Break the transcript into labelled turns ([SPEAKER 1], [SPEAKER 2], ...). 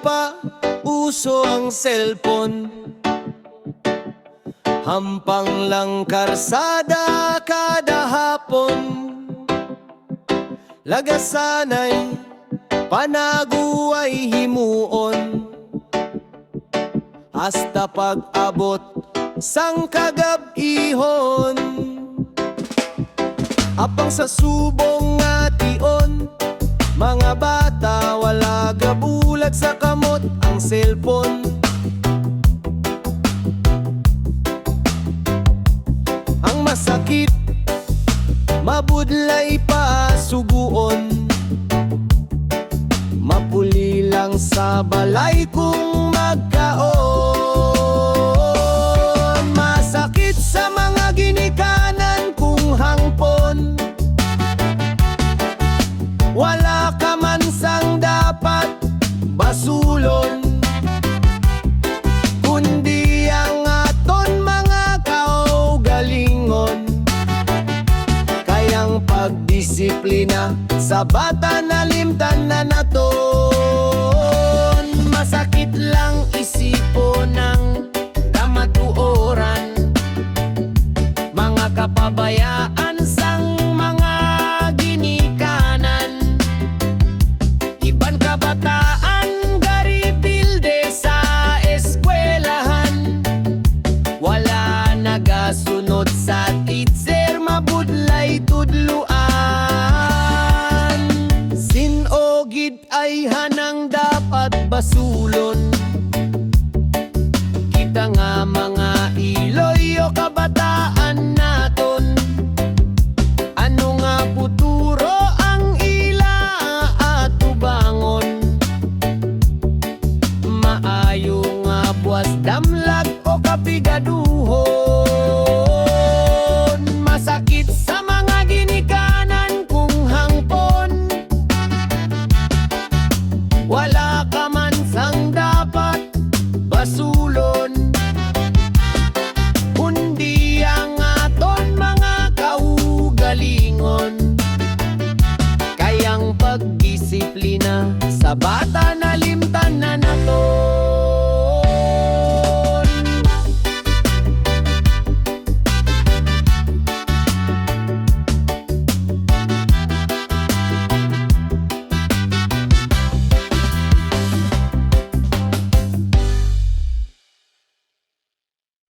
[SPEAKER 1] pa uso ang cellphone, hampang lang karsada kada hapon. Lagasanay panaguay himuon, hasta pag-abot sang kagab-ihon. Apang sa subong nga tion, mga bata wala gabulag sa kamot ang cellphone. Ang masakit, mabudlay pa suguon, mapuli lang sa balay kung magkaon. Masakit sa mga ginikanan kung hangpon, wala ka man sang dapat basulon, kundi ang aton mga kaugalingon. Kayang pagdisiplina sa bata nalimtan na naton. Masakit lang isipon ng kamatuoran, mga kapabayaan sang mga ginikanan. Iban kabataan garibilde sa eskwelahan, wala nagasunod sa teacher, mabudlay tudluan. Sinogid ay hanang dapat basulon, kita nga